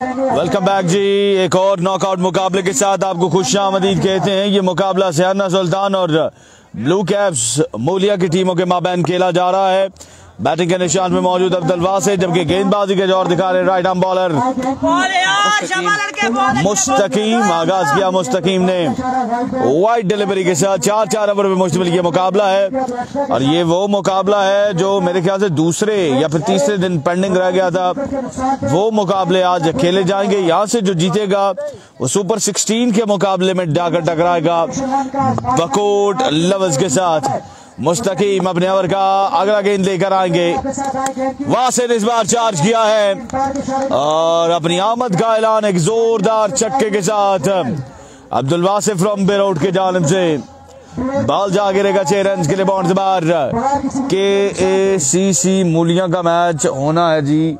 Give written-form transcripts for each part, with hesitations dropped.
Welcome back जी। एक और knockout मुकाबले के साथ आपको खुशामदीद कहते हैं। ये मुकाबला सियाना सुल्तान और ब्लू कैप्स मूलिया की टीमों के माबैन खेला जा रहा है। बैटिंग के निशान में मौजूद अब्दुल वासिद, जबकि गेंदबाजी के जोर दिखा रहे राइट आर्म बॉलर मुस्तकीम। आगाज किया मुस्तकीम ने वाइड डिलीवरी के साथ। 4 ओवर में मुश्तमिल ये मुकाबला है और ये वो मुकाबला है जो मेरे ख्याल से दूसरे या फिर तीसरे दिन पेंडिंग रह गया था। वो मुकाबले आज खेले जाएंगे। यहाँ से जो जीतेगा वो सुपर 16 के मुकाबले में जाकर टकराएगा बकोट लवर्स के साथ। मुस्तकीम अपने ओवर का अगला गेंद लेकर आएंगे। वासिद इस बार चार्ज किया है और अपनी आमद का ऐलान एक जोरदार छक्के के साथ अब्दुल वासिद फ्रॉम बेरोट के जानिब से। बॉल जा गिरेगा 6 रन के लिए बाउंड्स बार। KACC मूलिया का मैच होना है जी,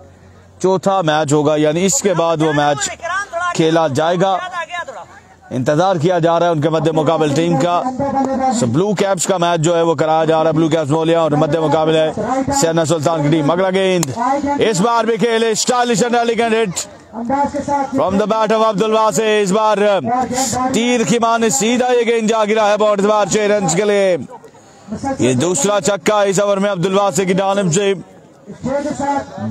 चौथा मैच होगा, यानी इसके बाद वो मैच खेला जाएगा। इंतजार किया जा रहा है उनके मध्य मुकाबले टीम का। सो ब्लू कैप्स का मूलिया जो है वो कराया जा रहा है। ब्लू कैप्स मूलिया और मध्य मुकाबले है सियाना सुल्तान की टीम। अगला गेंद इस बार भी खेले stylish and elegant hit from the bat of Abdul Wasid. इस बार तीर की माने सीधा ये गेंद जा गिरा है बाउंड्री बार 6 रन के लिए। ये दूसरा छक्का इस ओवर में अब्दुल वासिद की जानिब से।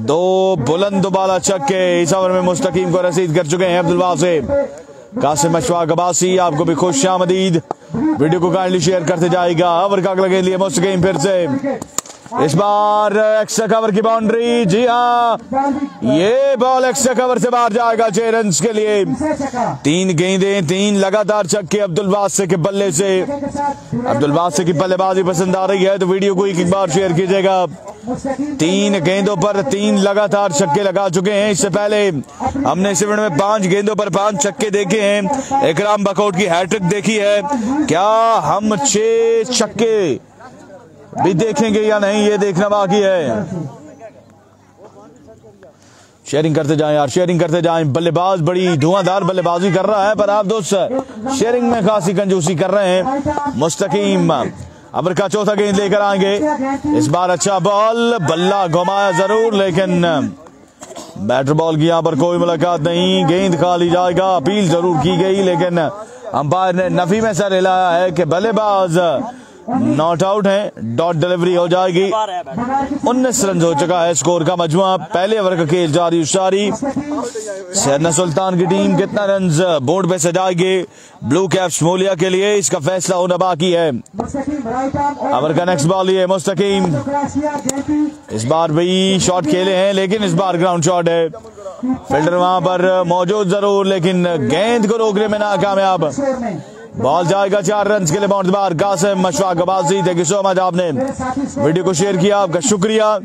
2 बुलंद दुबाला छक्के इस ओवर में मुस्तकीम को रसीद कर चुके हैं अब्दुल वासिद। कासिम अशफाक अब्बासी, आपको भी खुशामदीद। वीडियो को काइंडली शेयर करते जाएगा। ओवर का अगला गेंद लिए मुस्तकीम फिर से। इस बार एक्स्ट्रा कवर की बाउंड्री। जी हाँ, ये बॉल एक्स्ट्रा कवर से बाहर जाएगा 6 रन के लिए। 3 गेंदें, 3 लगातार छक्के अब्दुल वासिद के बल्ले से। अब्दुल वासिद की बल्लेबाजी पसंद आ रही है तो वीडियो को एक बार शेयर कीजिएगा। 3 गेंदों पर 3 लगातार छक्के लगा चुके हैं। इससे पहले हमने इस इवेंट में 5 गेंदों पर 5 छक्के देखे हैं। इकराम बकोट की हैट्रिक देखी है। क्या हम 6 छक्के भी देखेंगे या नहीं, ये देखना बाकी है। शेयरिंग करते जाएं यार, शेयरिंग करते जाएं। बल्लेबाज बड़ी धुआंधार बल्लेबाजी कर रहा है पर आप दोस्त शेयरिंग में खासी कंजूसी कर रहे हैं। मुस्तकीम ओवर का चौथा गेंद लेकर आएंगे। इस बार अच्छा बॉल, बल्ला घुमाया जरूर लेकिन बैटर बॉल की यहाँ पर कोई मुलाकात नहीं। गेंद खा ली जाएगा। अपील जरूर की गई लेकिन अंपायर ने नफी में सर हिलाया है कि बल्लेबाज नॉट आउट है। डॉट डिलीवरी हो जाएगी। 19 रन हो चुका है स्कोर का मजमुआ। पहले ओवर का खेल जारी उशारी। सियाना सुल्तान की टीम कितना रन बोर्ड पे सजाएगी ब्लू कैप्स मूलिया के लिए, इसका फैसला होना बाकी है। ओवर का नेक्स्ट बॉल ये मुस्तकीम। इस बार भी शॉट खेले हैं लेकिन इस बार ग्राउंड शॉट है। फील्डर वहां पर मौजूद जरूर लेकिन गेंद को रोकने में नाकामयाब। बॉल जाएगा 4 रन के लिए बाउंड्री बार। Qasim Ashfaq Abbasi, thank you so much, आपने वीडियो को शेयर किया, आपका शुक्रिया।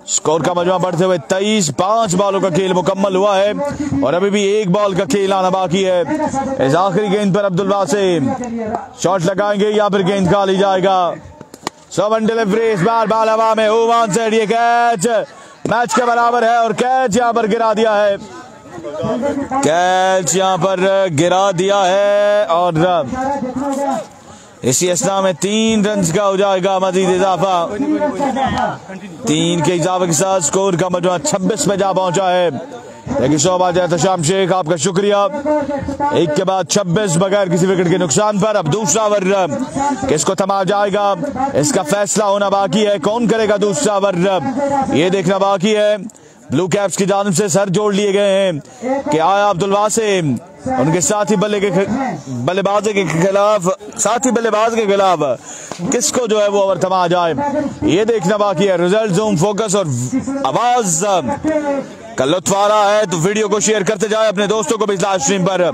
स्कोर का मजमा बढ़ते हुए 23। 5 बॉलों का खेल मुकम्मल हुआ है और अभी भी 1 बॉल का खेल आना बाकी है। इस आखिरी गेंद पर अब्दुल वासिद शॉट लगाएंगे या फिर गेंद खा ली जाएगा। 100 डिलीवरी। इस बार बॉल हवा में ओवन से ये कैच मैच के बराबर है और कैच यहाँ पर गिरा दिया है। कैच यहाँ पर गिरा दिया है और इसी अस्ना में 3 रन का हो जाएगा मजीद इजाफा। 3 के इजाफे के साथ स्कोर का मजमा 26 पे जा पहुंचा है। Thank you so much Ehtesham Shaikh, आपका शुक्रिया। एक के बाद 26 बगैर किसी विकेट के नुकसान पर। अब दूसरा ओवर किसको थमा जाएगा इसका फैसला होना बाकी है। कौन करेगा दूसरा ओवर ये देखना बाकी है। ब्लू कैप्स की जानिब से सर जोड़ लिए गए हैं कि आया अब्दुल वासिद उनके साथी बल्लेबाज के खिलाफ किसको जो है वो ओवर थमा जाए ये देखना बाकी है। रिजल्ट, जूम, फोकस और आवाज का लुत्फ आ रहा है तो वीडियो को शेयर करते जाए। अपने दोस्तों को भी लाइव स्ट्रीम पर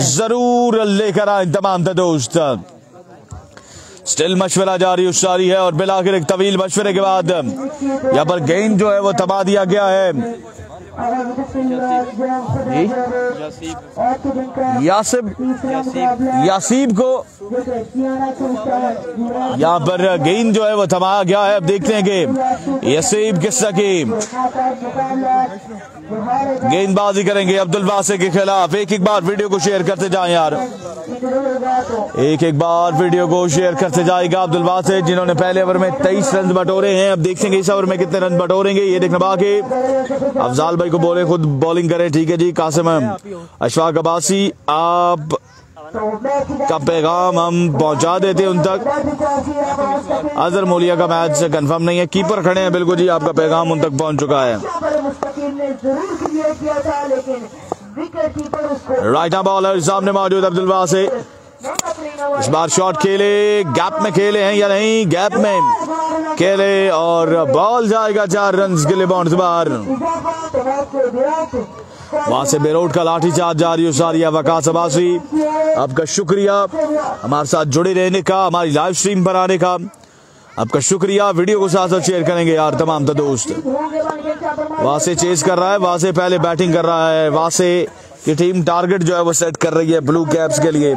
जरूर लेकर आए तमाम दोस्त। स्टिल मशवरा जारी उशारी है और बिलाखिर एक तवील मशवरे के बाद यहाँ पर गेंद जो है वो थमा दिया गया है। यासीब को यहाँ पर गेंद जो है वो थमाया गया है। अब देखते हैं कि यासीब किस की गेंदबाजी करेंगे अब्दुल वासे के खिलाफ। एक बार वीडियो को शेयर करते जाएं यार, एक बार वीडियो को शेयर करते जाएगा अब्दुल वासे, जिन्होंने पहले ओवर में 23 रन बटोरे हैं। अब देखेंगे इस ओवर में कितने रन बटोरेंगे, ये देखना बाकी। अफजाल भाई को बोले खुद बॉलिंग करें, ठीक है जी। कासिम अशफाक अब्बासी, आप का पैगाम हम पहुंचा देते उन तक। अजहर मौलिया का मैच कंफर्म नहीं है, कीपर खड़े हैं, बिल्कुल जी आपका पैगाम उन तक पहुंच चुका है। राइट हैंड बॉलर सामने मौजूद अब्दुल वासे, इस बार शॉट खेले, गैप में खेले हैं या नहीं, गैप में खेले और बॉल जाएगा 4 रन के लिए बाउंड्स बाहर। वहां से बेरोड का लाठीचार्ज जारी हो सारिया। वकास अब्बासी, आपका शुक्रिया हमारे साथ जुड़े रहने का, हमारी लाइव स्ट्रीम पर आने का आपका शुक्रिया। वीडियो को साथ साथ शेयर करेंगे यार तमाम दोस्त। वहां से चेस कर रहा है, वहां से पहले बैटिंग कर रहा है। वहां से की टीम टारगेट जो है वो सेट कर रही है ब्लू कैप्स के लिए।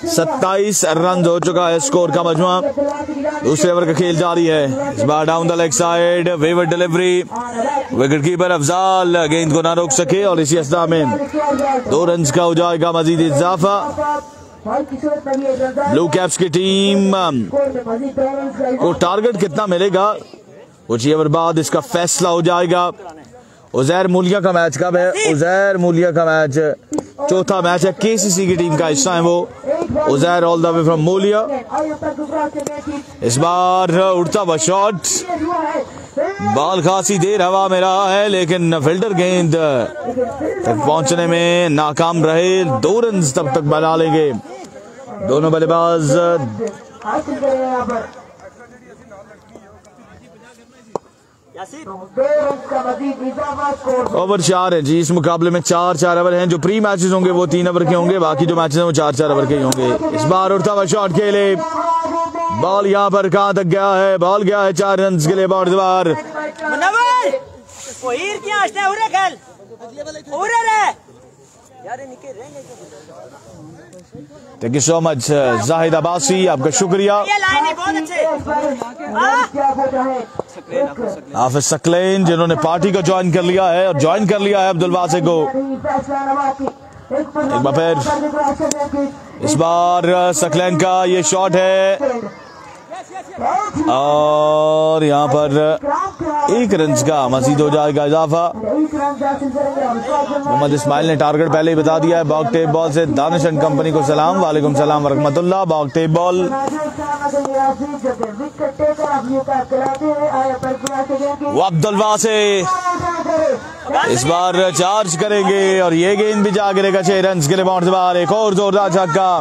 27 रन हो चुका है स्कोर का मजमुआ। दूसरे ओवर का खेल जारी है, इस बार डाउन द लेग साइड, वेवर डिलीवरी, विकेट कीपर अफजाल गेंद को ना रोक सके और इसी अस्दा में 2 रन का हो जाएगा मजीद इजाफा। ब्लू कैप्स की टीम को टारगेट कितना मिलेगा कुछ ओवर बाद इसका फैसला हो जाएगा। उजैर मूलिया का मैच कब है? उजैर मूलिया का मैच चौथा मैच है, केसीसी की टीम का हिस्सा है वो। Uzair all the way from Mulia. इस बार उड़ता हुआ शॉट, बॉल खासी देर हवा में रहा है लेकिन फील्डर गेंद तक पहुंचने में नाकाम रहे। 2 रन तब तक बना लेंगे दोनों बल्लेबाज। ओवर 4 है जी इस मुकाबले में, 4 ओवर हैं। जो प्री मैचेस होंगे वो 3 ओवर के होंगे, बाकी जो मैचेस हैं वो 4 ओवर के ही होंगे। इस बार उड़ता हुआ शॉट खेले, बॉल यहाँ पर कहां तक गया है, बॉल गया है 4 रन के लिए boundary bar. Thank you so much Zahid Abbasi, आपका शुक्रिया। हाफिज सकलैन जिन्होंने पार्टी को ज्वाइन कर लिया है और ज्वाइन कर लिया है अब्दुल वासे को। एक बार फिर इस बार सकलैन का ये शॉट है और यहाँ पर 1 रन का मजीद हो जाएगा इजाफा। मोहम्मद इस्माइल ने टारगेट पहले ही बता दिया है। बॉक टेप बॉल से दानिश एंड कंपनी को सलाम, वालेकुम सलाम वरहमतुल्लाह। बॉक टेप बॉल, अब्दुल वासे इस बार चार्ज करेंगे और ये गेंद भी जा गिरेगा 6 रन के लिए बाउंड्री बाहर। एक और जोरदार छक्का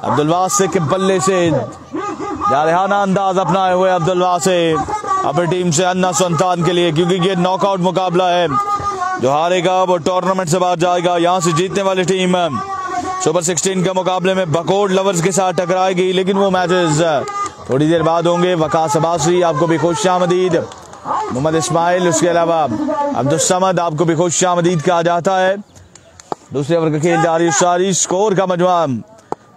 अब्दुल वासे के बल्ले से, जारहाना अंदाज अपनाए हुए अब्दुल वासे अपनी टीम से अन्ना सुल्तान के लिए, क्योंकि ये नॉकआउट मुकाबला है। जो हारेगा वो टूर्नामेंट से बाहर जाएगा। यहाँ से जीतने वाली टीम सुपर 16 के मुकाबले में बकोड लवर्स के साथ टकराएगी, लेकिन वो मैचेस थोड़ी देर बाद होंगे। वकास अब्बासी आपको भी खुशामदीद। मोहम्मद इस्माइल, उसके अलावा अब्दुल समद आपको भी खुशामदीद कहा जाता है। दूसरे ओवर का खेल जारी, सारी स्कोर का मजमुआ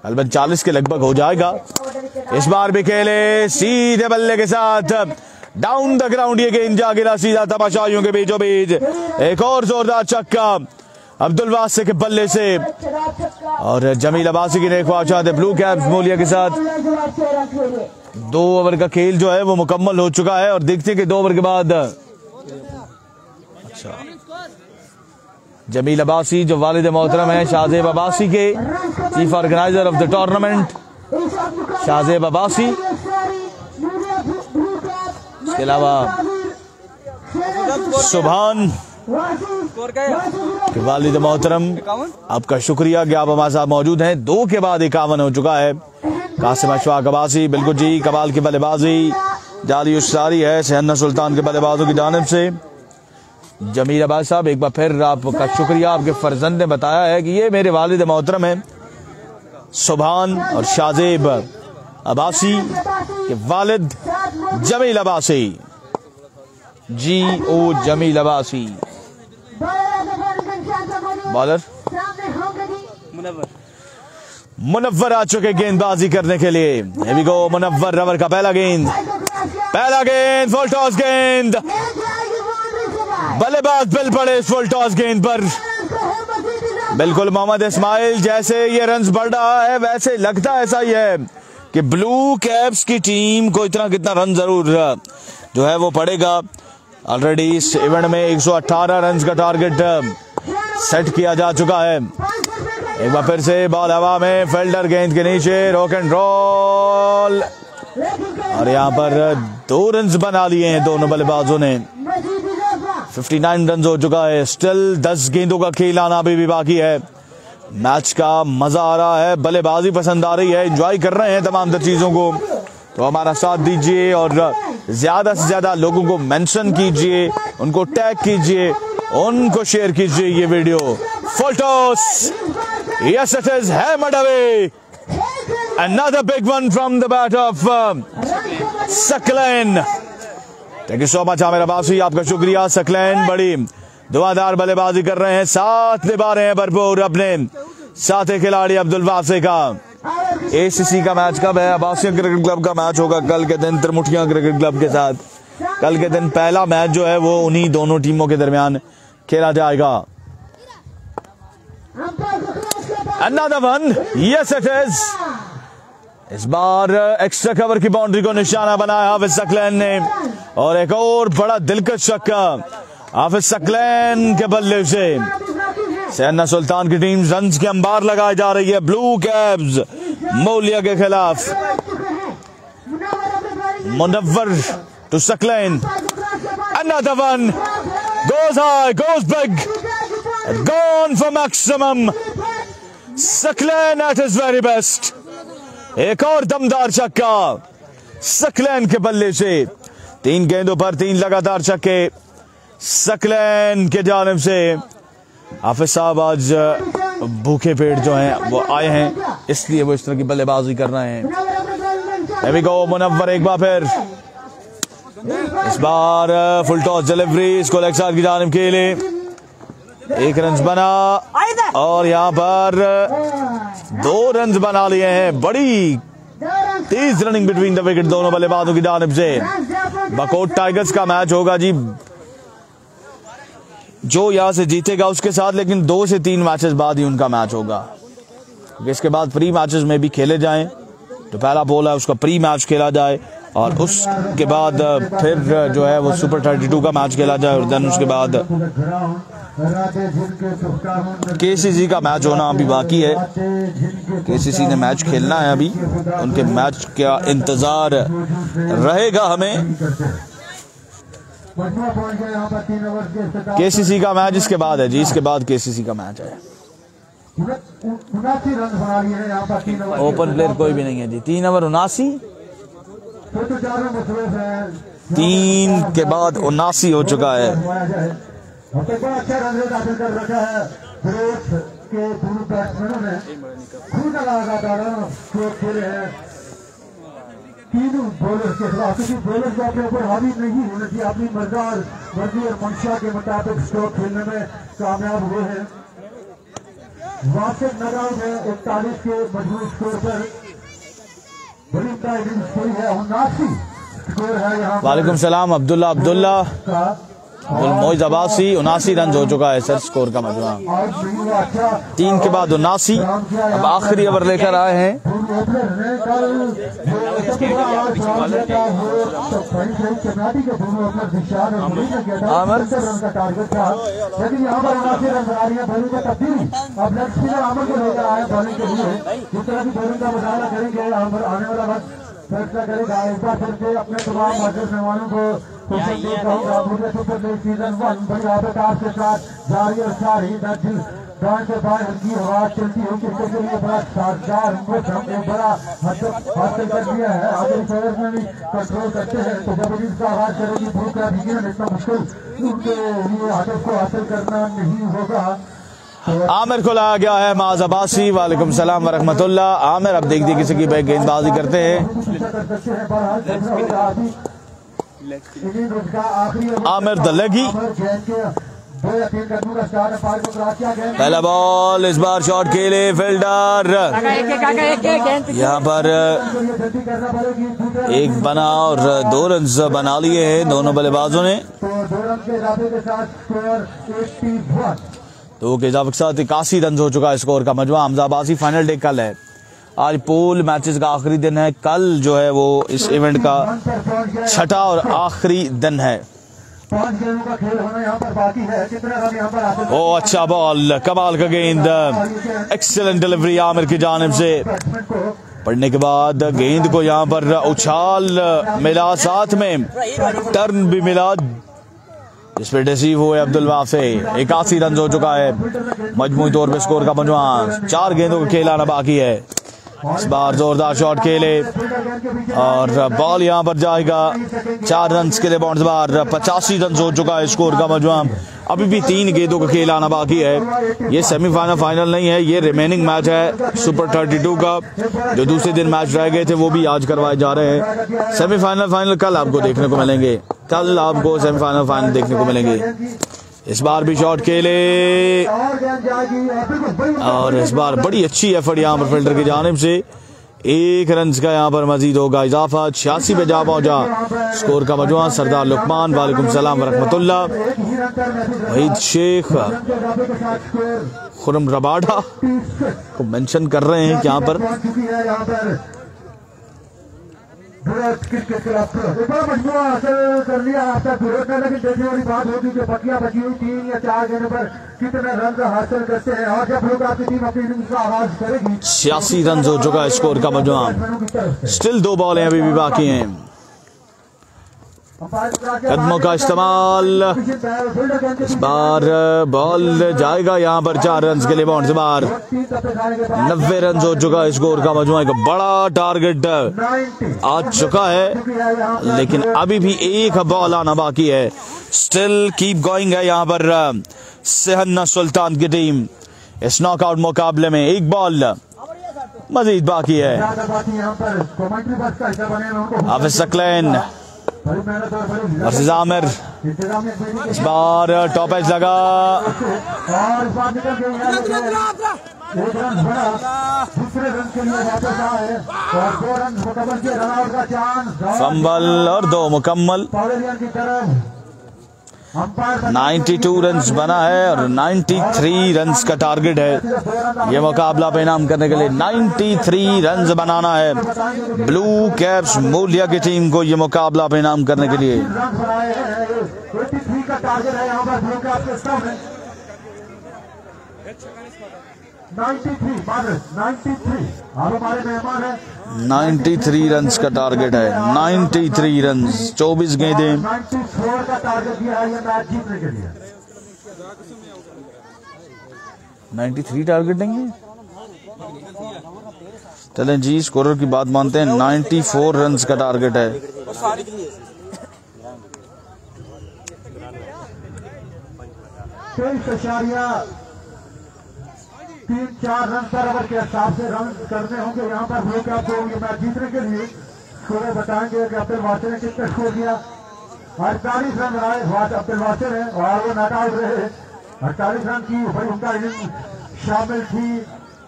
अलबत्ता 40 के लगभग हो जाएगा। इस बार भी खेले सीधे बल्ले के साथ डाउन द ग्राउंड, ये गेंद जा गिरा सीधा तमाशाइयों के बीचों बीच। एक और जोरदार छक्का अब्दुल वासे के बल्ले से और जमील अब्बासी की नेक ख्वाहिशात ब्लू कैप्स मूलिया के साथ। 2 ओवर का खेल जो है वो मुकम्मल हो चुका है और देखते हैं कि 2 ओवर के बाद अच्छा जमील अब्बासी जो वालिद मोहतरम है शाहजेब अब्बासी के, chief organiser of the tournament Shahzeb Abbasi, इसके अलावा सुभान वालिद मोहतरम, आपका शुक्रिया कि आप हमारे साथ मौजूद हैं। 2 के बाद 51 हो चुका है। कासिम अशफाक अब्बासी, बिल्कुल जी, कमाल की बल्लेबाजी जारी उसारी है सहन्ना सुल्तान के बल्लेबाजों की जानिब से। जमील अब्बास साहब एक बार फिर आपका शुक्रिया, आपके फर्जंद ने बताया है कि ये मेरे वालिद मोहतरम हैं सुभान और शाहजेब अब्बासी के वालिद जमील अब्बासी, GO जमील अब्बासी। बॉलर मुनव्वर आ चुके गेंदबाजी करने के लिए। Here we go, मुनव्वर रवर का पहला गेंद फुल टॉस गेंद बल्लेबाज बिल पड़े इस फुल टॉस गेंद पर। बिल्कुल मोहम्मद इस्माइल, जैसे ये रन्स बढ़ रहा है वैसे लगता ऐसा ही है कि ब्लू कैप्स की टीम को इतना कितना रन जरूर जो है वो पड़ेगा। ऑलरेडी इस इवेंट में 118 रन का टारगेट सेट किया जा चुका है। एक बार फिर से बॉल हवा में, फील्डर गेंद के नीचे, रॉक एंड रोल, और यहाँ पर 2 रन बना लिए हैं दोनों बल्लेबाजों ने। 59 रन हो चुका है। स्टिल 10 गेंदों का खेल आना अभी भी बाकी है। मैच का मजा आ रहा है, बल्लेबाजी पसंद आ रही है, एंजॉय कर रहे हैं तमाम तर चीजों को। तो हमारा साथ दीजिए और ज्यादा से ज्यादा लोगों को मेंशन कीजिए, उनको टैग कीजिए, उनको शेयर कीजिए ये video. Full toss, yes it is hammered away, another big one from the bat of Saqlain. Thank you so much Aamir Abbasi, आपका शुक्रिया। सकलैन बड़ी धुआंधार बल्लेबाजी कर रहे हैं, साथ निभा रहे हैं भरपूर अपने साथी खिलाड़ी अब्दुल वासे का। एसीसी का मैच कब है? अब्बासिया क्रिकेट क्लब का मैच होगा कल के दिन त्रिमुठिया क्रिकेट क्लब के साथ। कल के दिन पहला मैच जो है वो उन्हीं दोनों टीमों के दरमियान खेला जाएगा। Another one, yes it is। इस बार एक्स्ट्रा कवर की बाउंड्री को निशाना बनाया हाफिज सकलैन ने, और एक और बड़ा दिलकश छक्का हाफिज सकलैन के बल्ले से। सैना सुल्तान की टीम रन्स के अंबार लगाई जा रही है ब्लू कैप्स मौलिया के खिलाफ। Munawwar to Saqlain, another one, goes high, goes big, gone for maximum। Saqlain at his very best। एक और दमदार छक्का सकलैन के बल्ले से। 3 गेंदों पर 3 लगातार छक्के सकलैन के जानिब से। हाफिज साहब आज भूखे पेट जो हैं वो आए हैं, इसलिए वो इस तरह की बल्लेबाजी कर रहे हैं। Here we go, मुनव्वर एक बार फिर, इस बार फुल टॉस डिलीवरी, इसको लेग साइड की जानिब के लिए 1 रन बना, और यहाँ पर 2 रन बना लिए हैं। बड़ी तेज रनिंग बिटवीन द विकेट दोनों बल्लेबाजों की जानिब से। बकोट टाइगर्स का मैच होगा जी, जो यहाँ से जीतेगा उसके साथ, लेकिन 2 से 3 मैचेस बाद ही उनका मैच होगा। इसके बाद प्री मैचेस में भी खेले जाएं, तो पहला बॉल है उसका प्री मैच खेला जाए, और उसके बाद फिर जो है वो सुपर 32 का मैच खेला जाए, और देन उसके बाद केसीसी का मैच होना अभी बाकी है। केसीसी ने मैच खेलना है अभी, उनके मैच का इंतजार रहेगा हमें। केसीसी का मैच इसके बाद है जी, इसके बाद केसीसी का मैच है। ओपन प्लेयर कोई भी नहीं है जी। 3 ओवर 79, 3 के बाद 79 हो चुका है। बड़ा अच्छा रन रेट हासिल कर रखा है विरोध के पूर्व बैट्समैनों ने। खूब लगातार खेले हैं 3 बॉलर के खिलाफ, किसी बॉलर को अपने ऊपर हावी नहीं होना चाहिए। अपनी मर्जी और मंशा के मुताबिक स्ट्रोक खेलने में कामयाब हुए हैं। वासिफ नगाव में 41 के मजबूत स्कोर पर बड़ी इनिंग्स हुई है। 79 स्कोर है यहाँ। वालेकुम सलाम अब्दुल्ला मोइज अब्बासी। 79 रन हो चुका है सर स्कोर का मजमूआ। 3 के बाद 79। अब आखिरी ओवर लेकर आए हैं। आमिर फैसला करेगा। एक बार फिर से अपने तमाम मौजूद मेहमानों को सुपर लीग सीजन 1 बड़ी आबेदार के साथ जारी और सारी दाएं से बाएं हल्की हवा चलती है, क्रिकेट के लिए बड़ा शानदार हमने बड़ा हासिल कर दिया है। आगे प्लेयर्स में भी कंट्रोल करते हैं, तो जब इनिंग्स का आगाज करेगी भूख का बिगिनर इतना मुश्किल उनके लिए हदफ को हासिल करना नहीं होगा। आमिर को लाया गया है माज अब्बासी। वालेकुम सलाम वरहमतुल्लाह। आमिर अब देख दी किसी की बैक गेंदबाजी करते हैं। आमिर द लेगी 2 या 3 कदमों का स्टार अंपायर को क्रॉस किया गया। पहला बॉल, इस बार शॉट खेले फील्डर, यहाँ पर एक बना और 2 रन बना लिए हैं दोनों बल्लेबाजों ने। तो 2 रन के इजाफे के साथ स्कोर 81। 2 के इजाफे के साथ 81 रन हो चुका है स्कोर का मजमा। हमजाबाजी फाइनल डे कल है, आज पूल मैचेस का आखिरी दिन है। कल जो है वो इस इवेंट का 6ठा और आखिरी दिन है। 5 गेंदों का खेल होना यहाँ पर बाकी है। कितने रन यहाँ पर आते हैं? ओ अच्छा बॉल, कमाल का गेंद, एक्सीलेंट डिलीवरी आमिर की जानिब से। पढ़ने के बाद गेंद को यहाँ पर उछाल मिला, साथ में टर्न भी मिला, जिस पे रिसीव हुए अब्दुल वाफे। 81 रन हो चुका है मजमूई तौर पे स्कोर का मजमा। 4 गेंदों का खेल आना बाकी है। इस बार जोरदार शॉट खेले और बॉल यहाँ पर जाएगा 4 रन के लिए बाउंस बार। 85 रन हो चुका है स्कोर का मजमा। अभी भी 3 गेंदों का खेल आना बाकी है। ये सेमीफाइनल फाइनल नहीं है, ये रिमेनिंग मैच है सुपर 32 का। जो दूसरे दिन मैच रह गए थे वो भी आज करवाए जा रहे हैं। सेमीफाइनल फाइनल कल आपको देखने को मिलेंगे, कल आपको सेमीफाइनल फाइनल देखने को मिलेंगे। इस बार भी शॉट खेले और इस बार बड़ी अच्छी एफर्ट यहाँ पर फील्डर की जानिब से। 1 रन का यहाँ पर मजीद होगा इजाफा। 86 पे जा पहुंचा स्कोर का मजमुआ। सरदार लुकमान, वालेकुम सलाम वरहमतुल्लाह, वहीद शेख, खुरम रबाडा को मेंशन कर रहे हैं यहाँ पर। कर लिया आपका विरोध में, लेकिन देखने वाली बात होगी कि बकिया बची हुई 3 या 4 गेंदों पर कितने रन हासिल करते हैं। और जब लोग आपकी टीम अपनी इनिंग्स का आगाज करेगी। 86 रन हो चुका है स्कोर का मजमा। स्टिल 2 बॉलें अभी भी बाकी हैं। कदमों का इस्तेमाल, इस बार बॉल जाएगा यहाँ पर 4 रन के लिए बाउंस बार। 90 रन हो चुका है स्कोर का मजमुआ। एक बड़ा टारगेट आ चुका है, लेकिन अभी भी 1 बॉल आना बाकी है। स्टिल कीप गोइंग है यहाँ पर सहन्ना सुल्तान की टीम। इस नॉकआउट मुकाबले में 1 बॉल मजीद बाकी है। हाफिज सकलैन वर्सेस आमिर, इस बार टॉप एज लगा, फंबल और 2 मुकम्मल। 92 रन्स बना है और 93 रन्स का टारगेट है। ये मुकाबला पे इनाम करने के लिए 93 रन्स बनाना है ब्लू कैप्स मूलिया की टीम को। ये मुकाबला पे इनाम करने के लिए 93 रन्स का टारगेट है। 93 रन्स, 24 गेंदें। 94 का टारगेट दिया है ये मैच जीतने के लिए। 93 टारगेट नहीं है। चलें जी, स्कोरर की बात मानते हैं। 94 रन्स का टारगेट है। 3-4 रन पर ओवर के हिसाब से रन करने होंगे यहाँ पर लोग आपको मैच जीतने के लिए। स्कोर बताएंगे कि अब्दुल वासिर ने कितना स्कोर दिया। 48 रन बनाए अब्दुल वासिर है और वो नॉट आउट रहे। 48 रन की भाई उनका इनिंग शामिल थी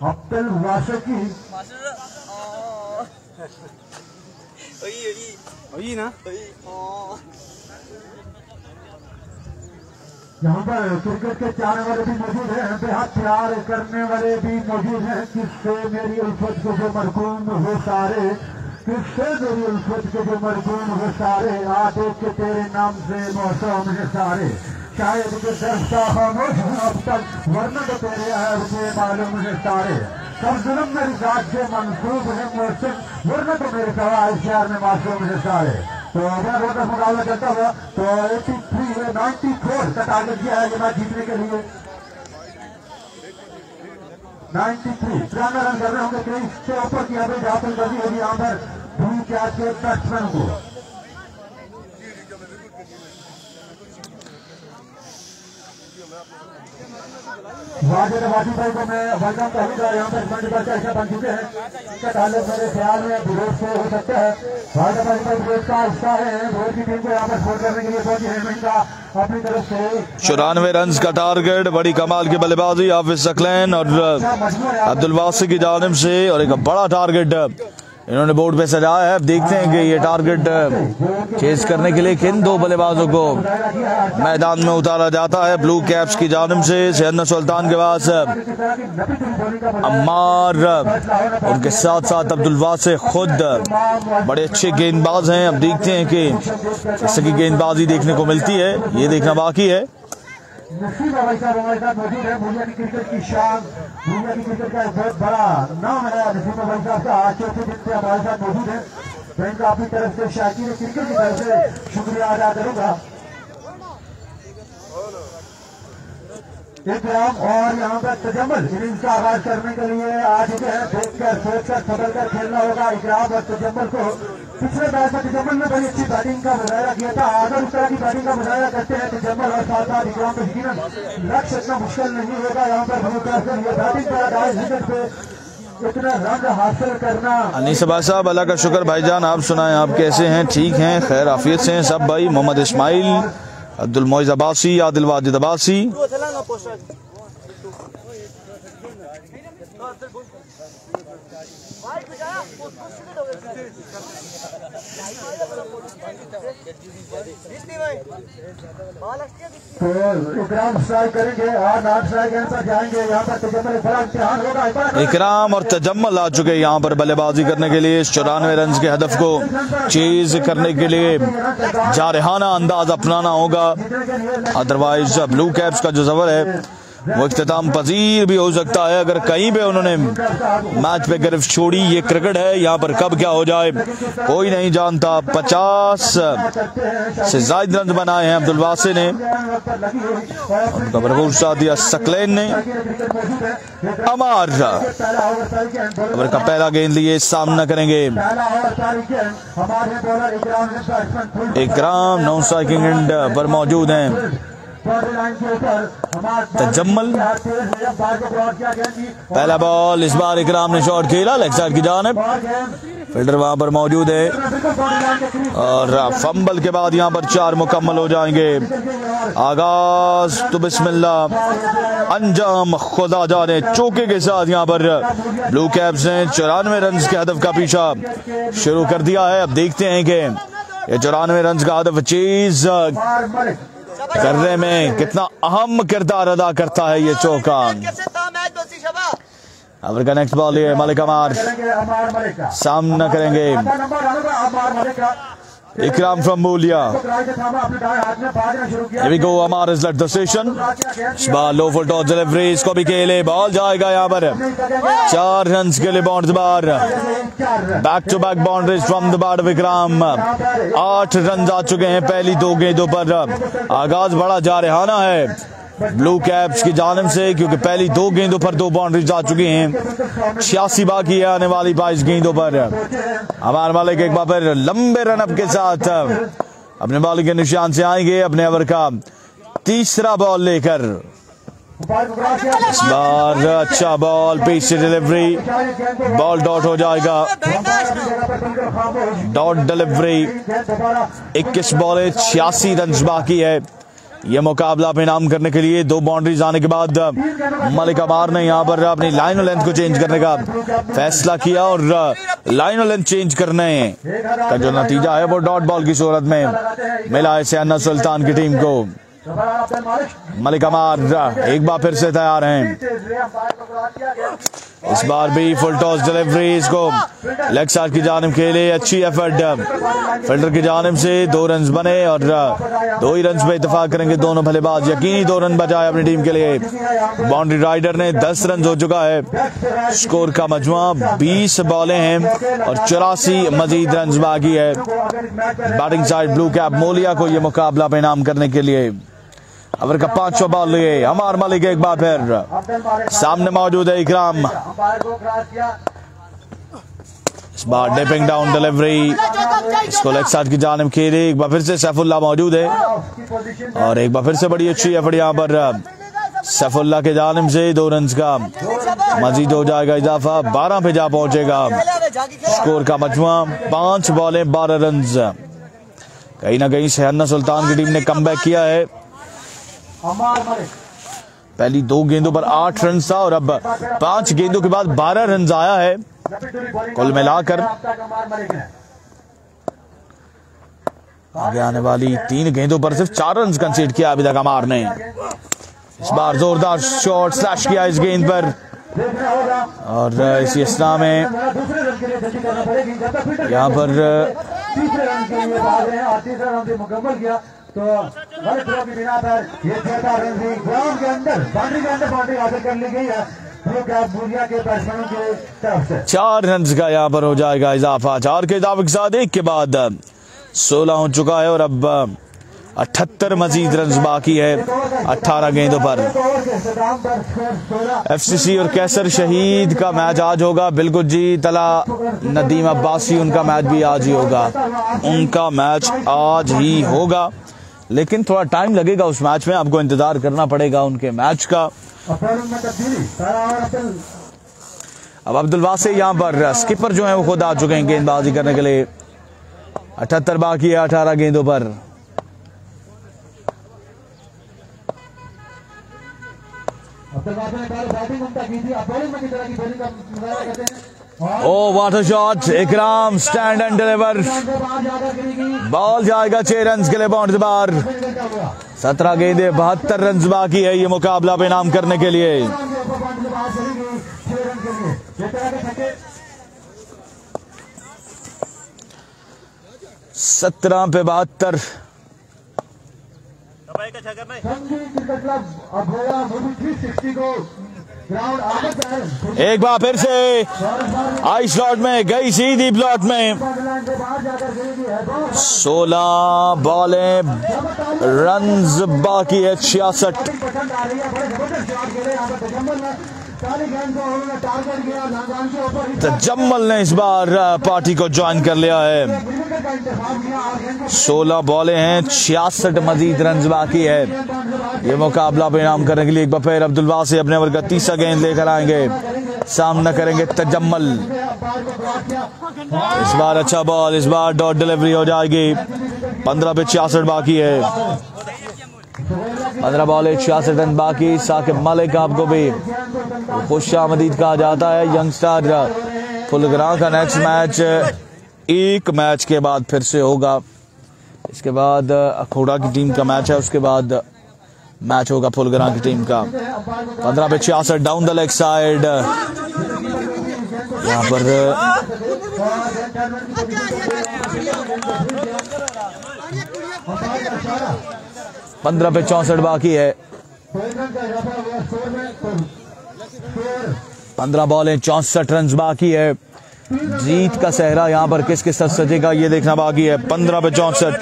अब्दुल वासिर की। यहाँ पर क्रिकेट के चाहने वाले भी मौजूद हैं, बेहद प्यार करने वाले भी मौजूद हैं। किससे मेरी उल्फत के जो मरकूम हो सारे, किससे मेरी उल्फत के जो मरकूम हो सारे, आ देख के तेरे नाम से मौसम है सारे। शायद के दस्ता खामोश अब तक, वरना तो तेरे ऐब से मालूम है सारे। सब जुल्म मेरी जात से मंसूब है मौसम, वरना तो मेरे सवाल शहर में मासूम है सारे। तो का मुकाबला करता हुआ तो 94 का टारगेट दिया है ये मैच जीतने के लिए। 93 रन कर रहे होंगे। 23 से ऊपर की एवरेज हासिल करनी होगी यहाँ पर ब्लू कैप के बैट्समैन को। वाजिद भाई को मैं वेलकम कहूँगा। यहाँ पर मंच पर चर्चा बन चुके हैं, इसका ताल्लुक मेरे ख्याल में विरोध से हो सकता है। वाजिद भाई विरोध का हिस्सा है, विरोध की टीम को यहाँ पर सपोर्ट करने के लिए पहुंचे हैं। इनका अपनी तरफ से 94 रन का टारगेट, बड़ी कमाल की बल्लेबाजी हाफिज सकलैन और अब्दुल वासी की जानिब से, और एक बड़ा टारगेट इन्होंने बोर्ड पे सजाया है। अब देखते हैं कि ये टारगेट चेज करने के लिए किन दो बल्लेबाजों को मैदान में उतारा जाता है। ब्लू कैप्स की जानिब से सैयदना सुल्तान के पास अम्मार, उनके साथ साथ अब्दुल वासी खुद बड़े अच्छे गेंदबाज हैं। अब देखते हैं कि कैसे की गेंदबाजी देखने को मिलती है, ये देखना बाकी है। नसीब भाई साहब हमारे साथ मौजूद है। भूलिया की क्रिकेट की शान, भूलिया की क्रिकेट का एक बहुत बड़ा नाम है नसीब भाई साहब का। आज चौथे दिन से हमारे साथ मौजूद है, तो इनका अपनी तरफ से शायकीन क्रिकेट की तरफ से शुक्रिया अदा करूंगा। इकराम और यहाँ पर तजम्मुल इनिंग्स का आगाज करने के लिए आ चुके हैं। देखकर सोचकर संभलकर खेलना होगा। इकराम और तजम्मुल को पिछले मैच में तजम्मुल ने बड़ी अच्छी बैटिंग का मुजाहरा किया था। अगर उस तरह की बैटिंग का मुजाहरा करते हैं तजम्मुल और साथ साथ इकराम को यकीनन लक्ष्य इतना मुश्किल नहीं होगा। यहाँ पर ब्लू कैप्स ने बैटिंग करा 2.5 विकेट पे इतना रन हासिल करना। अनीस भाई साहब, अल्लाह का शुक्र भाईजान, आप सुनाएं, आप कैसे हैं? ठीक हैं, खैर आफियत से हैं सब भाई। मोहम्मद इस्माइल, अब्दुल मोइज अब्बासी, आदिल वाजिद अब्बासी। तो इकराम स्ट्राइक करेंगे और नॉन स्ट्राइक एंड पर जाएंगे। यहाँ पर तजम्मुल बड़ा इम्तिहान होगा। इकराम और तजम्मुल आ चुके यहाँ पर बल्लेबाजी करने के लिए। 94 रन के हदफ को चेज करने के लिए जारहाना अंदाज अपनाना होगा, अदरवाइज ब्लू कैप्स का जो जबर है वो इख्तिताम पजीर भी हो सकता है। अगर कहीं पे उन्होंने मैच पे गिरफ्त छोड़ी, ये क्रिकेट है, यहाँ पर कब क्या हो जाए कोई नहीं जानता। 50 से ज्यादा रन बनाए हैं अब्दुल वासी ने, उनका भरपूर साथ दिया सकलैन ने। अमार ओवर का पहला गेंद लिए सामना करेंगे। इकराम नॉन स्ट्राइकिंग एंड पर मौजूद हैं। तजम्मुल पहला बॉल, इस बार इकराम ने शॉट खेला लेग साइड की जानिब, फील्डर वहां पर मौजूद है और फंबल के बाद यहां पर 4 मुकम्मल हो जाएंगे। आगाज तो बिस्मिल्लाह, अंजाम खुदा जाने। चौके के साथ यहां पर ब्लू कैप्स ने 94 रन के हदफ का पीछा शुरू कर दिया है। अब देखते हैं कि ये 94 रन का हदफ चीज करने में कितना अहम किरदार अदा करता है ये चौका। अब का नेक्स्ट बॉल ये मलिक अमार सामना करेंगे Ikram from Mulia. Here we go, Amar has led the station. इस बार लो फुल टॉस डिलीवरी, इसको भी खेले, बॉल जाएगा यहाँ पर 4 रन के लिए बाउंड्स बार। Back to back boundaries from the bat of Ikram. 8 run आ चुके हैं पहली 2 गेंदों पर। आगाज बड़ा जारहाना है ब्लू कैप्स की जानिब से, क्योंकि पहली 2 गेंदों पर 2 बाउंड्रीज आ चुकी हैं। 86 बाकी है आने वाली 22 गेंदों पर। हमारे मालिक एक बार फिर लंबे रनअप के साथ अपने बॉल के निशान से आएंगे अपने ओवर का तीसरा बॉल लेकर। इस बार अच्छा बॉल, पीछे डिलीवरी, बॉल डॉट हो जाएगा। डॉट डिलीवरी, 21 बॉल 86 रन बाकी है ये मुकाबला पे नाम करने के लिए। 2 बाउंड्रीज आने के बाद मलिक अमार ने यहाँ पर अपनी लाइन और लेंथ को चेंज करने का फैसला किया और लाइन और लेंथ चेंज करने का जो नतीजा है वो डॉट बॉल की सूरत में मिला है सैयदना सुल्तान की टीम को। मलिक अमार एक बार फिर से तैयार हैं। इस बार भी फुल टॉस डिलीवरी, इसको लेग साइड की जानिब खेले, अच्छी एफर्ट फील्डर की जानिब से। 2 रन बने और 2 ही रन पे इत्तेफाक करेंगे दोनों भलेबाज। यकीनी 2 रन बचाए अपनी टीम के लिए। बाउंड्री राइडर ने 10 रन हो चुका है। स्कोर का मजमुआ 20 बॉलें हैं और 84 मजीद रन बाकी है। बैटिंग साइड ब्लू कैप मोलिया को यह मुकाबला पे नाम करने के लिए ओवर का 5वां बॉल लिए हमार मलिक एक बार फिर सामने मौजूद है इकराम। इस बार डिपिंग डाउन डिलीवरी, इसको लेग साइड की जानिब खेले। एक बार फिर से सैफुल्लाह मौजूद है और एक बार फिर से बड़ी अच्छी एफर्ट यहाँ पर सैफुल्लाह के जानिब से 2 रन का मजीद हो जाएगा इजाफा, 12 पे जा पहुंचेगा स्कोर का मजमुआ। 5 बॉलें 12 रन। कहीं ना कहीं शहना सुल्तान की टीम ने कमबैक किया है। पहली 2 गेंदों पर 8 रन था और अब 5 गेंदों के बाद 12 रन आया है। कुल मिलाकर आगे आने वाली 3 गेंदों पर सिर्फ 4 रन कंसीड किया अभी तक अमार ने। इस बार जोरदार शॉट स्लैश किया इस गेंद पर और इसी अस्ना में यहाँ पर मुकम्मल किया तो की बिना पर ये 4 रन ग्राउंड के अंदर बाउंड्री हासिल कर ली गई है के बैट्समैनों की तरफ से। 4 रन का यहाँ पर हो जाएगा इजाफा। 4 के इजाफे के साथ 1 के बाद 16 हो चुका है और अब 78 मजीद रन बाकी है 18 गेंदों पर। एफसीसी और कैसर शहीद का मैच आज होगा। बिल्कुल जी, तला नदीम अब्बासी उनका मैच भी आज ही होगा। उनका मैच आज ही होगा लेकिन थोड़ा टाइम लगेगा उस मैच में, आपको इंतजार करना पड़ेगा उनके मैच का। अब अब्दुल वासे यहाँ पर स्किपर जो है वो खुद आ चुके हैं गेंदबाजी करने के लिए। 78 बाकी है 18 गेंदों पर। Oh what a shot, Ikram stand and deliver. Ball जाएगा 6 रन के लिए बाउंड्री बार। 17 गेंदे 72 रन बाकी है ये मुकाबला बेनाम करने के लिए। 17 पे 72। एक बार फिर से आई स्लॉट में गई सीधी प्लॉट में। 16 बॉलें रन्स बाकी है 66। तजम्मल ने इस बार पार्टी को ज्वाइन कर लिया है। 16 बॉलें हैं 66 मजीद रन बाकी है। ये मुकाबला बेनाम करने के लिए एक बार फिर अब्दुल वासे अपने ओवर का 30वां गेंद लेकर आएंगे। सामना करेंगे तजम्मल। इस बार अच्छा बॉल, इस बार डॉट डिलीवरी हो जाएगी। 15 पे 66 बाकी है। 15 बॉल 66 रन बाकी। साकिब मलिक आपको भी खुशामदीद कहा जाता है। यंगस्टर फुलग्रां का नेक्स्ट मैच 1 मैच के बाद फिर से होगा। इसके बाद अखोड़ा की टीम का मैच है, उसके बाद मैच होगा फुलग्रां की टीम का। 15 पे 66 डाउन द लेग साइड। यहाँ पर 15 पे 64 बाकी है। 15 बॉलें 64 रन बाकी है। जीत का सहरा यहाँ पर किसके साथ सजेगा ये देखना बाकी है। 15 पे 64।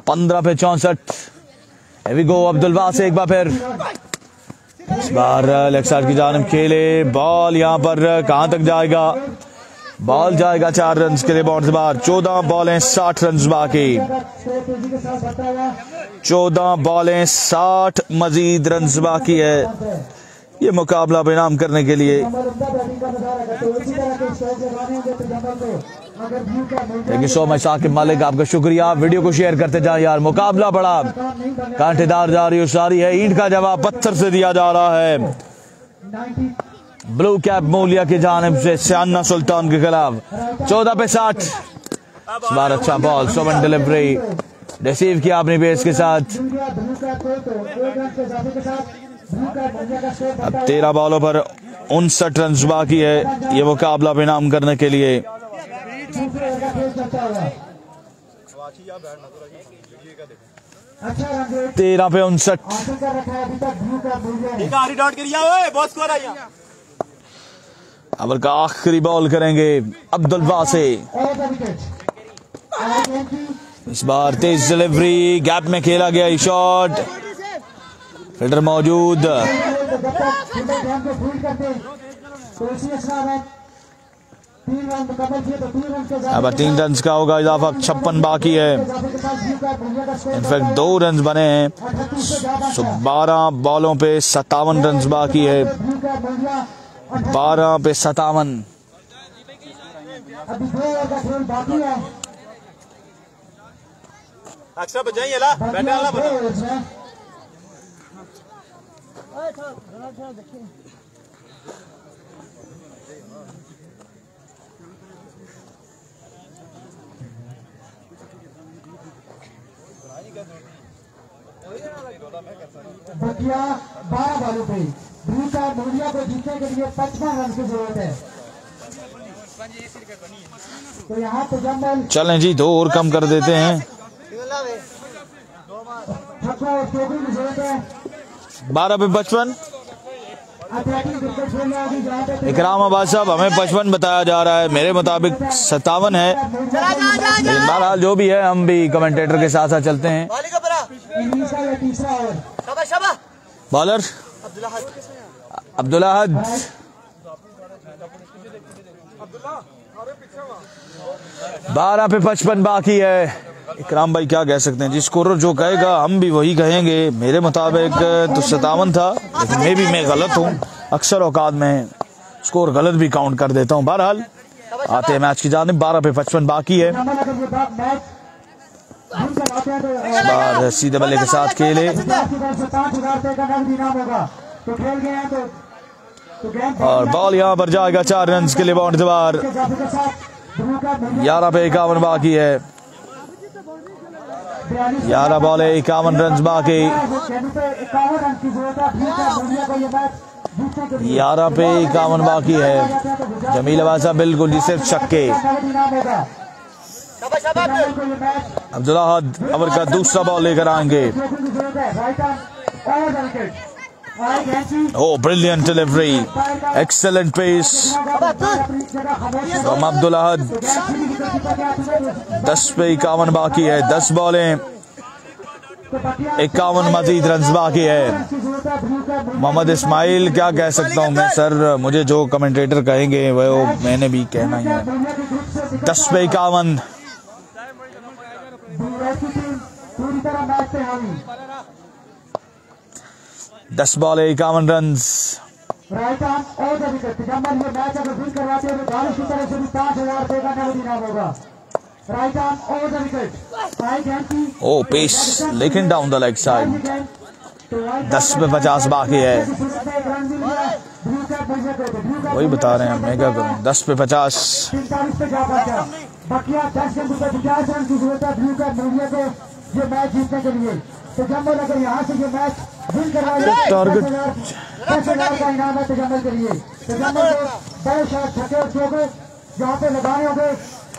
15 पे 64। Here we go, अब्दुल वासे एक बार फिर। इस बार लेग साइड की जानिब खेले। बॉल यहाँ पर कहां तक जाएगा? बॉल जाएगा 4 रन के लिए बाउंड्री बार। 14 बॉलें 60 रन बाकी। 14 बॉलें 60 मजीद रन बाकी है ये मुकाबला बेनाम करने के लिए। Thank you so much Saqib Malik, आपका शुक्रिया। वीडियो को शेयर करते जाए यार। मुकाबला बड़ा कांटेदार जारी है। ईंट का जवाब पत्थर से दिया जा रहा है। ब्लू कैप मूलिया की जानिब से शहना सुल्तान के खिलाफ। 14 पे 60। इस बार अच्छा बॉल, सोवन डिलीवरी रिसीव किया अपनी बेस के साथ। अब 13 बॉलों पर 59 रन बाकी है ये मुकाबला बेनाम करने के लिए। 13 पे 59। ओवर का आखिरी बॉल करेंगे अब्दुल वासे। इस बार तेज डिलीवरी, गैप में खेला गया शॉट, फील्डर मौजूद। 3 रन मुकम्मल किए तो 3 रन के अब 3 रन का होगा इजाफा, 56 बाकी है। इनफैक्ट 2 रन बने हैं। 12 बॉलों पे 57 रन बाकी है। 12 पे 57। अभी 2 ओवर का खेल बाकी है। अक्सर बजाइए ला बैठे वाला बना बकिया 12 बॉलों पे ब्लू कार्ड मोरिया को जीतने के लिए 55 रन की जरूरत है। तो यहाँ पे जम्बल चलें जी, 2 और कम कर देते हैं। छक्का और चौके की जरूरत है। 12 पे 55। अटैकिंग क्रिकेट खेलने वाली जहाँ पे इकराम अब्बास साहब, हमें 55 बताया जा रहा है, मेरे मुताबिक 57 है। लेकिन बहरहाल जो भी है, हम भी कमेंटेटर के साथ साथ चलते हैं। इनिंग्स का ये तीसरा ओवर। बॉलर अब्दुल्ला हद। 12 पे 55 बाकी है। इकराम भाई क्या कह सकते हैं जी, स्कोरर जो कहेगा हम भी वही कहेंगे। मेरे मुताबिक तो 57 था, लेकिन मैं गलत हूँ। अक्सर औकात में स्कोर गलत भी काउंट कर देता हूँ। बहरहाल आते हैं मैच की जानिब। 12 पे 55 बाकी है। बार सीधे बल्ले के साथ खेले और बॉल यहाँ पर जाएगा 4 रन के लिए बाउंड बार। 11 पे 51 बाकी है। 11 बॉल है, 51 रन बाकी। 11 पे 51 बाकी है। जमील अब्बास साहब बिल्कुल जी, सिर्फ छक्के। अब्दुल्ला हद ओवर का दूसरा बॉल लेकर आएंगे। Oh, brilliant delivery, excellent pace from Abdullah हद। 10 पे 51 बाकी है। 10 बॉलें, 51 मजीद रन बाकी है। मोहम्मद इस्माइल, क्या कह सकता हूँ मैं सर, मुझे जो कमेंटेटर कहेंगे वो मैंने भी कहना ही है। 10 पे 51। पूरी तरह मैच पे हावी। 10 बॉल 51 रन। राइट आर्म और विकेट। जम्मल ये मैच अगर विन करवाते हैं तो बारिश की तरफ से भी 5000 रुपए का नगद इनाम होगा। राइट आर्म और विकेट। ओ पेस लेकिन डाउन द लेग साइड। 10 पे 50 बाकी है। वही बता रहे हैं, मैं क्या करूं। 10 पे 50। 45 पे जा पहुंचा। बकिया 10 रन पे 50 रन की जरूरत है ब्लू कैप मोरिया को ये मैच जीतने के लिए। तो जम्मल अगर यहाँ से ये मैच विन करवाए टारगेट 10,000 का इनाम है तजम्मल के लिए। तजम्मल को बड़े शॉट छक्के और चौके यहाँ पे लगाने होंगे।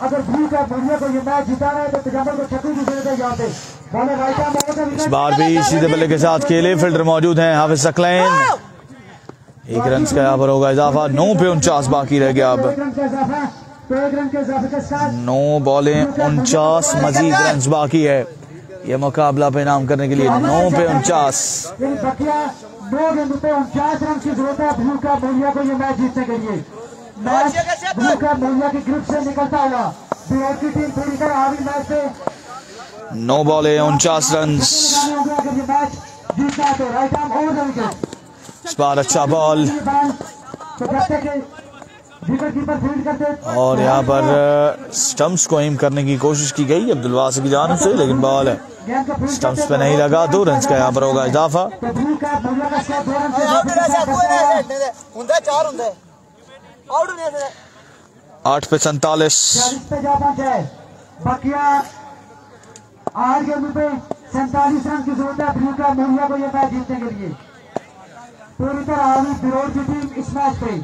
अगर ब्लू कैप मोरिया को ये मैच जिताना है तो तजम्मल को छक्के की जरूरत है। यहाँ पे बॉलर राइट आर्म इस बार भी सीधे बल्ले के साथ खेले। फील्डर मौजूद हैं हाफिज सकलैन। 1 रन का यहाँ पर होगा इजाफा। 9 पे 49 बाकी रह गया। अब 9 बॉलें 49 मजीद रन बाकी है। ये मुकाबला पे नाम करने के लिए 9 पे 49। 9 रन पे 49 रन की जरूरत है ब्लू कैप मोरिया को ये मैच जीतने के लिए। मैच ब्लू कैप मोरिया की ग्रुप से निकलता हुआ विराट की टीम पूरी तरह हावी मैच पे। 9 बॉलें 49 रन। अगर ये मैच जीतना है तो राइट आर्म और विकेट। इस बार अच्छा बॉल तो बच्चे के विकेट कीपर फील्ड करते और यहाँ पर स्टंप्स को एम करने की कोशिश की गई अब्दुल वासिक की जानिब से, लेकिन बॉल स्टंप्स पे नहीं लगा। 2 रन का यहाँ पर होगा इजाफा। 8 पे 47। बकिया 8 गेंदों पे 47 रन की जरूरत है ब्लू कैप मोरिया को ये मैच जीतने के लिए। पूरी तरह हावी विराट की टीम इस मैच पे।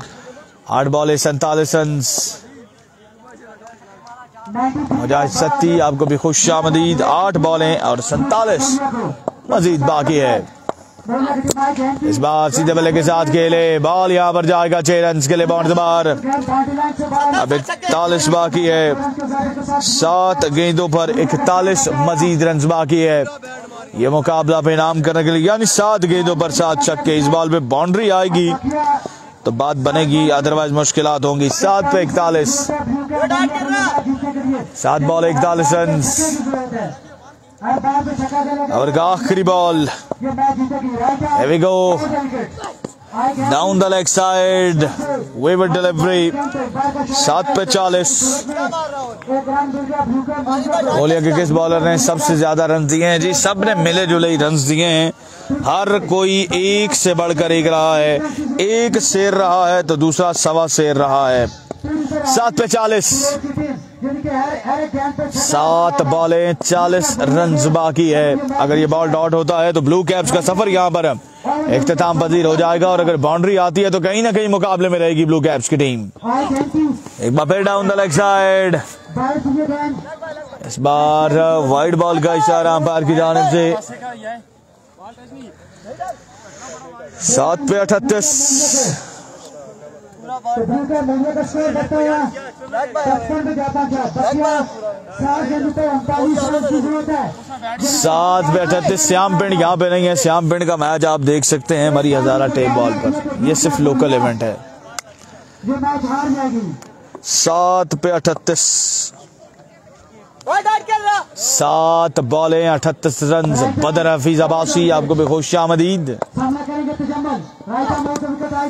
8 बॉल 47 रन। मुजाहिद सत्ती, आपको भी खुश आमदीद। 8 बॉलें और 47 मजीद बाकी है। इस बार सीधे बल्ले के साथ खेले। बॉल यहाँ पर जाएगा 6 रन के लिए बाउंड बार। अब 41 बाकी है। 7 गेंदों पर 41 मजीद रन बाकी है। ये मुकाबला पे नाम करने के लिए, यानी 7 गेंदों पर 7 छक्के। इस बॉल पे बाउंड्री आएगी तो बात बनेगी, अदरवाइज मुश्किलात होंगी। 7 पे 41, 7 बॉल 41 रन। और का आखिरी ball, here we go, down the leg side, wave delivery, 7 पे 40। बोलिए कि किस बॉलर ने सबसे ज्यादा रन दिए हैं? जी सब ने मिले जुले ही रन दिए हैं, हर कोई एक से बढ़कर एक रहा है, एक शेर रहा है तो दूसरा सवा शेर रहा है। 7 पे 40, 7 बॉलें 40 रन बाकी है। अगर ये बॉल डॉट होता है तो ब्लू कैप्स का सफर यहाँ पर इख्तिताम पजीर हो जाएगा, और अगर बाउंड्री आती है तो कहीं ना कहीं मुकाबले में रहेगी ब्लू कैप्स की टीम। एक बार फिर डाउन द लेग साइड, इस बार वाइड बॉल का इशारा अंपायर की जानिब से। 7 पे 38, 7 पे 38। श्याम पिंड यहाँ पे नहीं है, श्याम पिंड का मैच आप देख सकते हैं मरी हजारा टेप बॉल पर, ये सिर्फ लोकल इवेंट है। 7 पे 38, 7 बॉलें 38 रन। बदर हफीज अब्बासी आपको भी खुशामदीद।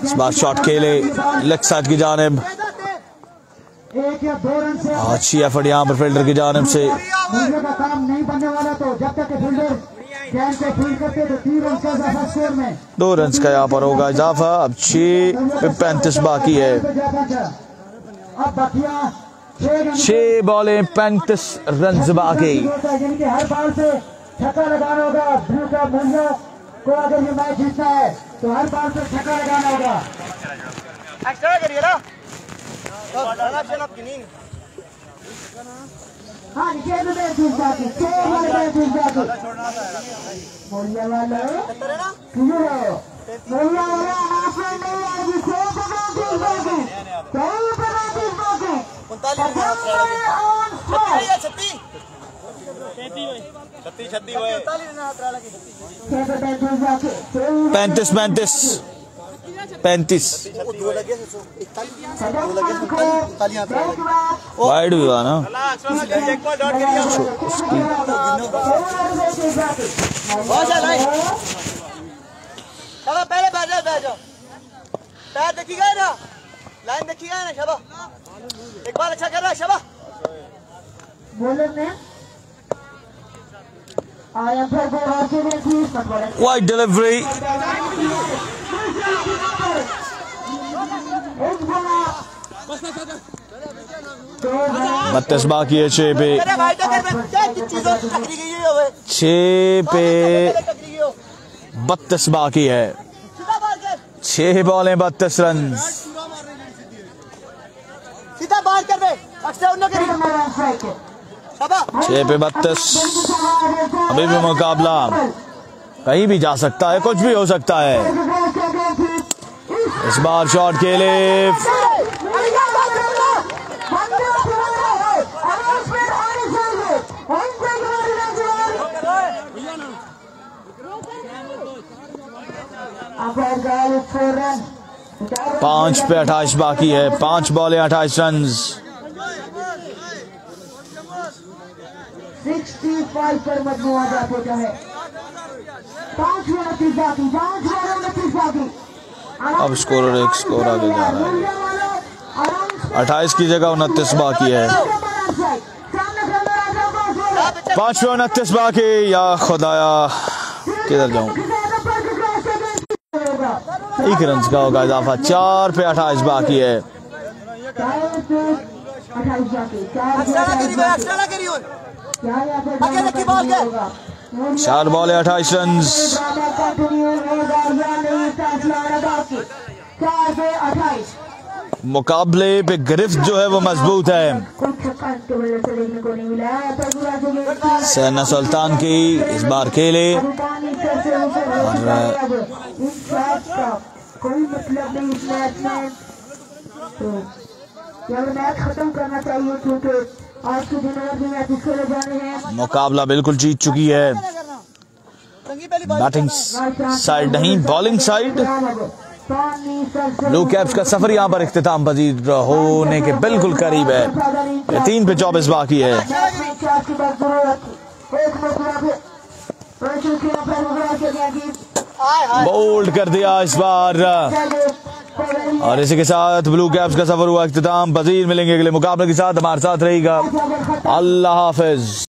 इस बार शॉट खेले लेग साइड की जानिब, अच्छी एफर्ट यहाँ पर फील्डर की जानिब से। 2 रन का यहाँ पर होगा इजाफा। अब 6 पे 35 बाकी है। 6 बॉलें 35 रन बाकी। हर बाल से छक्का लगाना होगा ब्लू का मुंजा को, अगर ये मैच जीतना है तो हर बाल से छक्का लगाना होगा। एक्स्ट्रा करिए ना, हाँ नीचे तो बैठ जाती, मोलिया वाला मोलिया वाला हाफिज नहीं है जी, 35 वाइड भी हुआ ना। पहले बैठ जाओ, पैर देखिएगा ना, लाइन देखिएगा ना शबा, एक बार अच्छा कर रहा है शबा। वाइड डिलीवरी, 32 बाकी है। 6 पे 32 बाकी है। 6 बॉलें 32 रन। 6 पे 32। अभी भी मुकाबला कहीं भी जा सकता है, कुछ भी हो सकता है। इस बार शॉट खेले, पांच पे 28 बाकी है। 5 बॉलें 28 रन। 65 पर मजबूर जाता है। 5 29 बाकी। अब स्कोर एक स्कोर आगे जा रहा है। 28 की जगह 29 बाकी है। 5 पे 29 बाकी। या खुदाया, किधर जाऊं? 1 रन का होगा इजाफा। 4 पे 28 बाकी है। 4 बॉलें 28 रन। मुकाबले पे गिरफ्त जो है वो मजबूत है। सैना सुल्तान की इस बार खेले और कोई मतलब नहीं इस मैच में, तो मैच खत्म करना चाहिए क्योंकि आज के दिन और भी मैच खेले जाने हैं। मुकाबला बिल्कुल जीत चुकी है बैटिंग साइड नहीं, बॉलिंग साइड। ब्लू कैप्स का सफर यहाँ पर इख्तिताम पजीर होने के बिल्कुल करीब है। 3 पे 24 बाकी है। बोल्ड कर दिया इस बार, और इसी के साथ ब्लू कैप्स का सफर हुआ इख्तिताम पजीर। मिलेंगे अगले मुकाबले के साथ, हमारे साथ रहेगा। अल्लाह हाफिज।